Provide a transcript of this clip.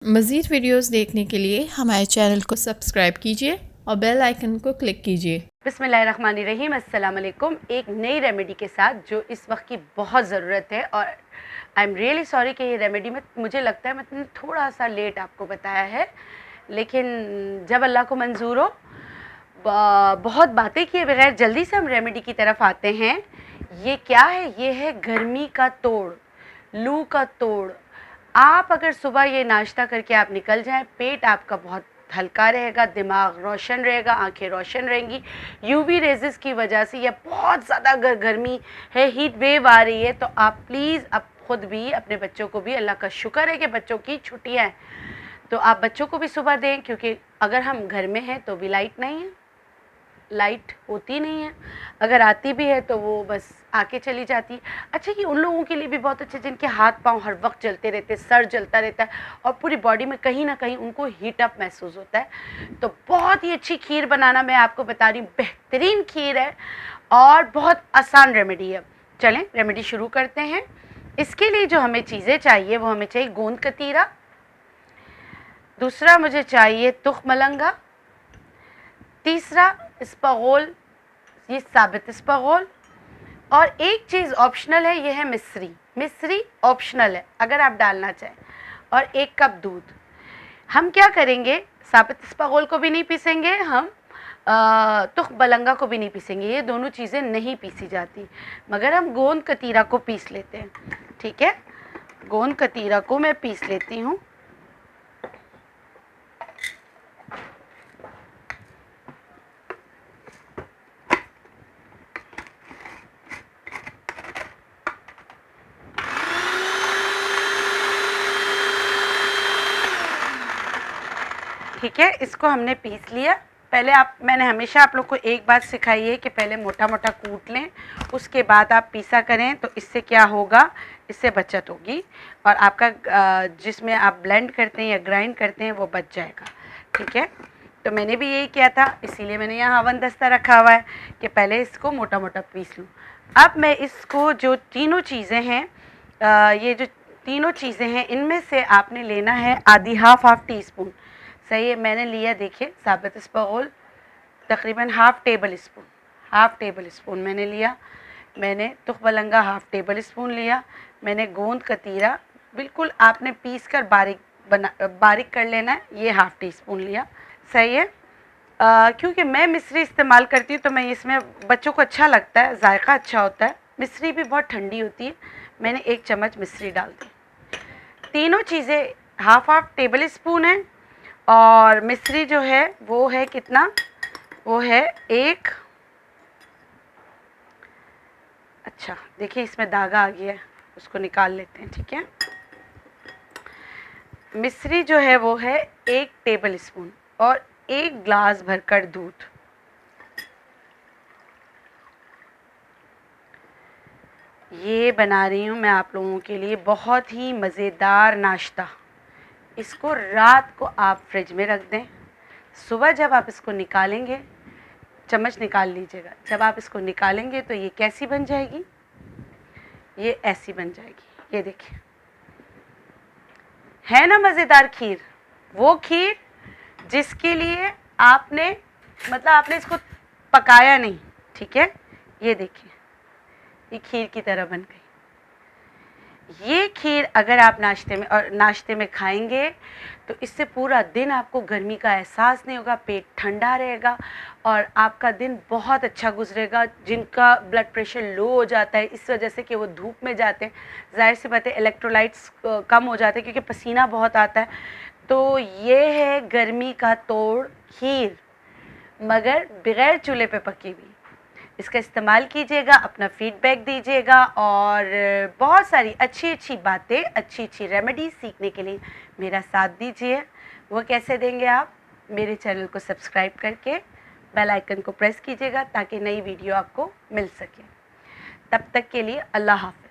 मज़ीद वीडियोस देखने के लिए हमारे चैनल को सब्सक्राइब कीजिए और बेल आइकन को क्लिक कीजिए। बिस्मिल्लाहिर्रहमानिर्रहीम, अस्सलाम वालेकुम। एक नई रेमेडी के साथ जो इस वक्त की बहुत ज़रूरत है, और आई एम रियली सॉरी कि ये रेमेडी में मुझे लगता है मैंने थोड़ा सा लेट आपको बताया है, लेकिन जब अल्लाह को मंजूर हो। बहुत बातें किए बगैर जल्दी से हम रेमेडी की तरफ आते हैं। ये क्या है? ये है गर्मी का तोड़, लू का तोड़। आप अगर सुबह ये नाश्ता करके आप निकल जाएं, पेट आपका बहुत हल्का रहेगा, दिमाग रोशन रहेगा, आंखें रोशन रहेंगी। यूवी रेजेस की वजह से या बहुत ज़्यादा अगर गर्मी है, हीट वेव आ रही है, तो आप प्लीज़ अब खुद भी अपने बच्चों को भी, अल्लाह का शुक्र है कि बच्चों की छुट्टियां हैं, तो आप बच्चों को भी सुबह दें, क्योंकि अगर हम घर में हैं तो भी लाइट नहीं है, लाइट होती नहीं है। अगर आती भी है तो वो बस आके चली जाती है। अच्छा, ये उन लोगों के लिए भी बहुत अच्छा जिनके हाथ पांव हर वक्त जलते रहते हैं, सर जलता रहता है और पूरी बॉडी में कहीं ना कहीं उनको हीट अप महसूस होता है। तो बहुत ही अच्छी खीर बनाना मैं आपको बता रही हूँ, बेहतरीन खीर है और बहुत आसान रेमेडी है। चलें रेमेडी शुरू करते हैं। इसके लिए जो हमें चीज़ें चाहिए वो हमें चाहिए गोंद कतीरा, दूसरा मुझे चाहिए तुख मलंगा, तीसरा इस्पगोल, ये साबित इस्पगोल, और एक चीज़ ऑप्शनल है, ये है मिश्री। मिश्री ऑप्शनल है अगर आप डालना चाहें, और 1 कप दूध। हम क्या करेंगे, साबित इस्पगोल को भी नहीं पीसेंगे हम, तुख बलंगा को भी नहीं पीसेंगे, ये दोनों चीज़ें नहीं पीसी जाती, मगर हम गोंद कतीरा को पीस लेते हैं। ठीक है, गोंद कतीरा को मैं पीस लेती हूँ। ठीक है, इसको हमने पीस लिया। पहले मैंने हमेशा आप लोग को एक बात सिखाई है कि पहले मोटा मोटा कूट लें, उसके बाद आप पीसा करें, तो इससे क्या होगा, इससे बचत होगी और आपका जिसमें आप ब्लेंड करते हैं या ग्राइंड करते हैं वो बच जाएगा। ठीक है, तो मैंने भी यही किया था, इसीलिए मैंने यहाँ हवन दस्ता रखा हुआ है कि पहले इसको मोटा मोटा पीस लूँ। अब मैं इसको जो तीनों चीज़ें हैं, ये जो तीनों चीज़ें हैं, इनमें से आपने लेना है आधी हाफ टी स्पून। सही है, मैंने लिया, देखिए, साबित इस्पगोल तकरीबन हाफ टेबल स्पून मैंने लिया। मैंने तुख बलंगा हाफ टेबल स्पून लिया। मैंने गोंद कतीरा बिल्कुल आपने पीस कर बारीक कर लेना है, ये हाफ टी स्पून लिया। सही है, क्योंकि मैं मिश्री इस्तेमाल करती हूँ तो मैं इसमें, बच्चों को अच्छा लगता है, जायका अच्छा होता है, मिश्री भी बहुत ठंडी होती है। मैंने 1 चम्मच मिश्री डाल दी। तीनों चीज़ें हाफ टेबल स्पून है, और मिश्री जो है वो है कितना, वो है 1, अच्छा देखिए इसमें धागा आ गया है, उसको निकाल लेते हैं। ठीक है, मिश्री जो है वो है 1 टेबल स्पून और 1 ग्लास भरकर दूध। ये बना रही हूँ मैं आप लोगों के लिए बहुत ही मज़ेदार नाश्ता। इसको रात को आप फ्रिज में रख दें, सुबह जब आप इसको निकालेंगे, चम्मच निकाल लीजिएगा, जब आप इसको निकालेंगे तो ये कैसी बन जाएगी, ये ऐसी बन जाएगी। ये देखिए, है ना मज़ेदार खीर, वो खीर जिसके लिए आपने, मतलब आपने इसको पकाया नहीं। ठीक है, ये देखिए, ये खीर की तरह बन गई। ये खीर अगर आप नाश्ते में खाएंगे तो इससे पूरा दिन आपको गर्मी का एहसास नहीं होगा, पेट ठंडा रहेगा और आपका दिन बहुत अच्छा गुजरेगा। जिनका ब्लड प्रेशर लो हो जाता है इस वजह से कि वो धूप में जाते हैं, जाहिर सी बात है इलेक्ट्रोलाइट्स कम हो जाते हैं क्योंकि पसीना बहुत आता है। तो ये है गर्मी का तोड़ खीर, मगर बगैर चूल्हे पे पकी हुई। इसका इस्तेमाल कीजिएगा, अपना फीडबैक दीजिएगा और बहुत सारी अच्छी अच्छी बातें, अच्छी अच्छी रेमेडी सीखने के लिए मेरा साथ दीजिए। वो कैसे देंगे आप, मेरे चैनल को सब्सक्राइब करके बेल आइकन को प्रेस कीजिएगा ताकि नई वीडियो आपको मिल सके। तब तक के लिए अल्लाह हाफ़िज़।